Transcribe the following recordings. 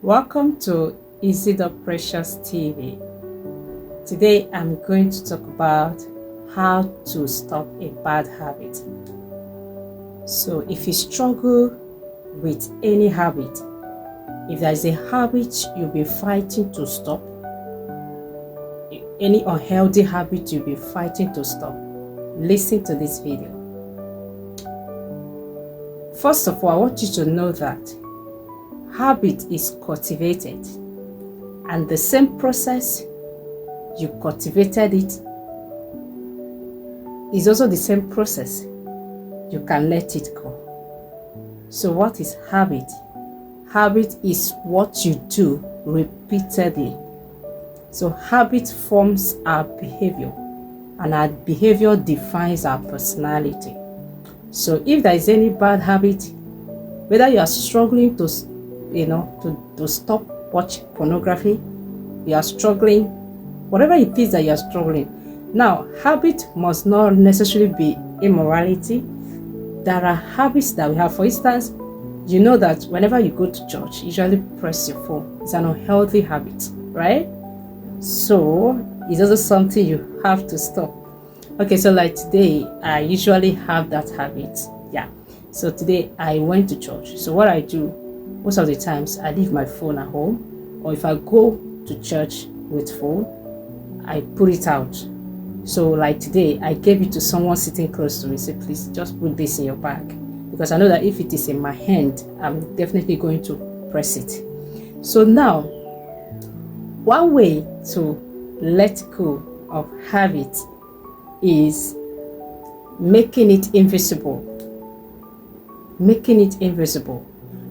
Welcome to Easy the Precious TV. Today I'm going to talk about how to stop a bad habit. So if you struggle with any habit, if there is a habit you'll be fighting to stop, any unhealthy habit you'll be fighting to stop, listen to this video. First of all, I want you to know that habit is cultivated, and the same process you cultivated it is also the same process you can let it go. So what is habit? Habit is what you do repeatedly. So habit forms our behavior, and our behavior defines our personality. So if there is any bad habit, whether you are struggling to stop watching pornography, you are struggling, whatever it is that you are struggling. Now, habit must not necessarily be immorality. There are habits that we have. For instance, you know that whenever you go to church, you usually press your phone. It's an unhealthy habit, right? So it's also something you have to stop. Okay, so like today, I usually have that habit. Yeah. So today I went to church. So what I do, most of the times I leave my phone at home, or if I go to church with phone, I put it out. So like today, I gave it to someone sitting close to me. Say, please just put this in your bag, because I know that if it is in my hand, I'm definitely going to press it. So now, one way to let go of habit is making it invisible. Making it invisible.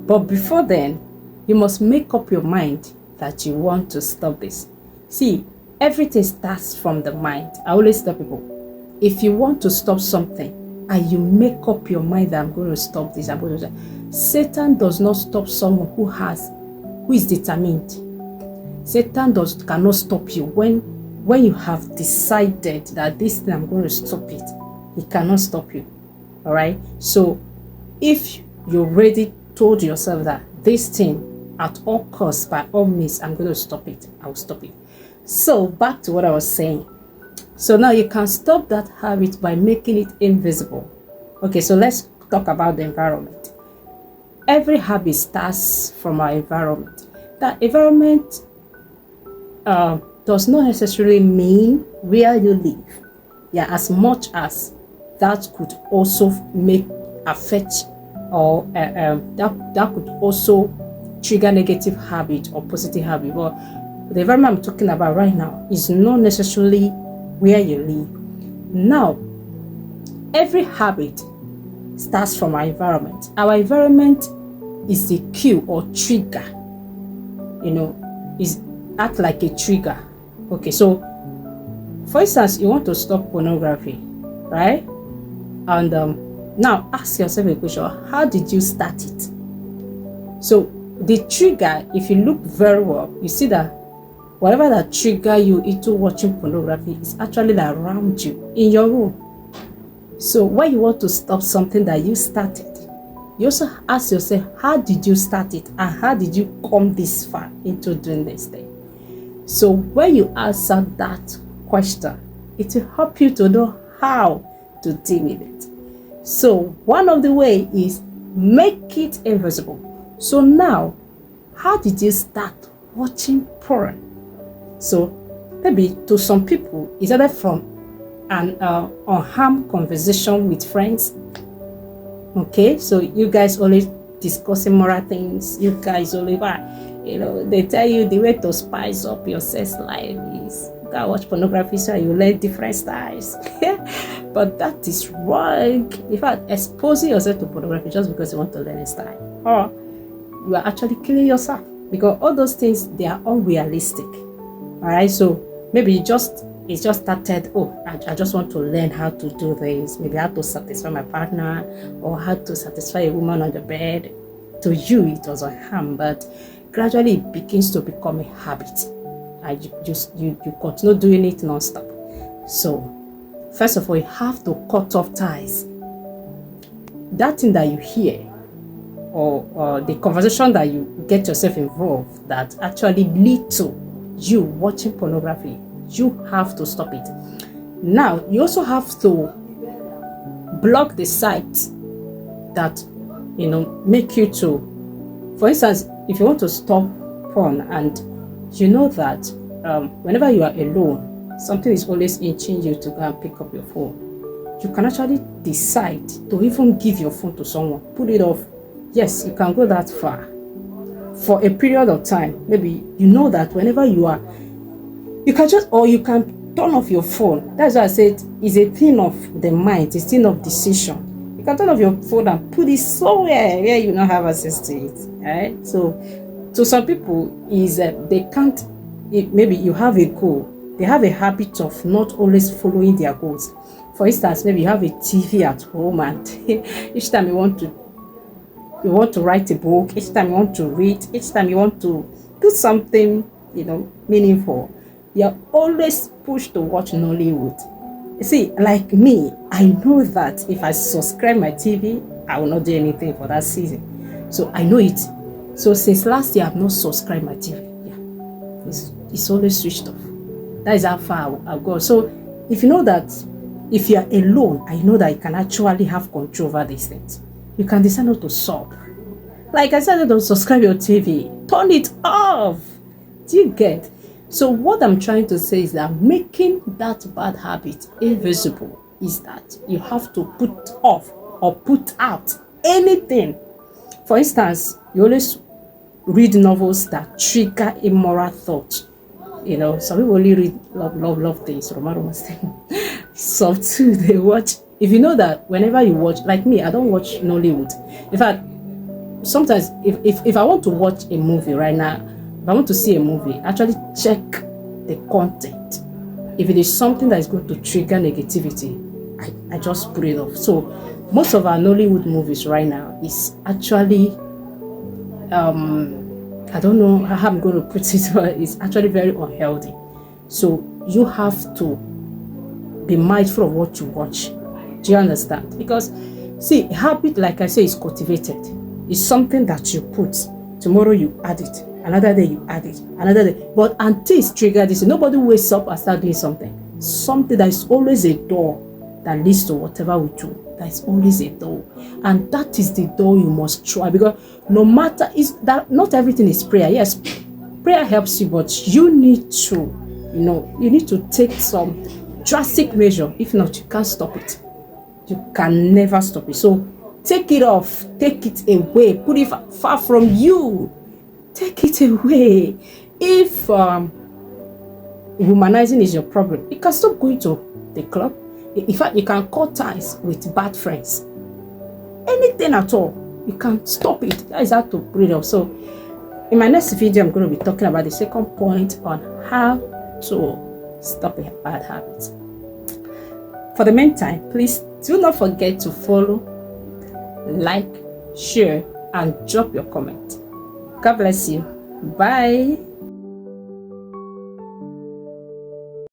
But before then, you must make up your mind that you want to stop this. See, everything starts from the mind. I always tell people, if you want to stop something and you make up your mind that I'm going to stop this, I'm going to. Satan does not stop someone who is determined. Satan cannot stop you when you have decided that this thing I'm going to stop it. He cannot stop you. All right. So if you already told yourself that this thing at all costs, by all means, I'm going to stop it, I will stop it. So back to what I was saying. So now you can stop that habit by making it invisible. Okay, so let's talk about the environment. Every habit starts from our environment. That environment does not necessarily mean where you live. Yeah, as much as that could also affect or that could also trigger negative habit or positive habit. But the environment I'm talking about right now is not necessarily where you live. Now, every habit starts from our environment. Our environment is the cue or trigger. Is act like a trigger. Okay, so for instance, you want to stop pornography, right? And now ask yourself a question: how did you start it? So the trigger, if you look very well, you see that whatever that trigger you into watching pornography is actually around you in your room. So when you want to stop something that you started, you also ask yourself, how did you start it, and how did you come this far into doing this thing? So when you answer that question, it will help you to know how to deal with it. So one of the ways is make it invisible. So now, how did you start watching porn? So maybe to some people, it's either from an unharmed conversation with friends. Okay, so you guys always discussing moral things. You guys always, they tell you the way to spice up your sex life is go watch pornography so you learn different styles. But that is wrong. In fact, exposing yourself to pornography just because you want to learn a style, or you are actually killing yourself, because all those things, they are unrealistic. All right, so maybe it just started. I just want to learn how to do this. Maybe how to satisfy my partner, or how to satisfy a woman on the bed. To you, it was a harm, but gradually it begins to become a habit. And you continue doing it non-stop. So first of all, you have to cut off ties. That thing that you hear, or the conversation that you get yourself involved that actually lead to you watching pornography, you have to stop it. Now, you also have to block the sites that, make you to, for instance, if you want to stop porn and you know that whenever you are alone, something is always inching you to go and pick up your phone, you can actually decide to even give your phone to someone, put it off. Yes, you can go that far for a period of time. Maybe you know that whenever you can just, or you can turn off your phone. That's why I said it's a thing of the mind, it's a thing of decision. You can turn off your phone and put it somewhere where you don't have access to it. Right? So to some people is they can't. Maybe you have a goal, they have a habit of not always following their goals. For instance, maybe you have a TV at home, and each time you want to write a book, each time you want to read, each time you want to do something, meaningful, you're always pushed to watch Nollywood. You see, like me, I know that if I subscribe my TV, I will not do anything for that season. So I know it. So since last year, I've not subscribed my TV. Yeah, it's always switched off. That is how far I've gone. So if you know that, if you are alone, I know that you can actually have control over these things. You can decide not to sub. Like I said, don't subscribe your TV. Turn it off. Do you get? So what I'm trying to say is that making that bad habit invisible is that you have to put off or put out anything. For instance, you always read novels that trigger immoral thought. Some people only read love things, romance things. Some too, they watch. If you know that whenever you watch, like me, I don't watch Nollywood. In fact, sometimes if I want to watch a movie right now, if I want to see a movie, actually check the content. If it is something that is going to trigger negativity, I just put it off. So most of our Nollywood movies right now is actually, I don't know how I'm going to put it, but it's actually very unhealthy. So you have to be mindful of what you watch. Do you understand? Because see, habit, like I say, is cultivated. It's something that you put. Tomorrow you add it. Another day you add it. Another day. But until it's triggered, nobody wakes up and start doing something. Something that is always a door that leads to whatever we do. That is always a door. And that is the door you must try. Because no matter, not everything is prayer. Yes, prayer helps you, but you need to, you need to take some drastic measure. If not, you can't stop it. You can never stop it. So take it off, take it away, put it far from you, take it away. If womanizing is your problem, you can stop going to the club. In fact, you can cut ties with bad friends. Anything at all, you can stop it. That is how to breathe off. So in my next video, I'm going to be talking about the second point on how to stop a bad habit. For the meantime, please do not forget to follow, like, share, and drop your comment. God bless you. Bye.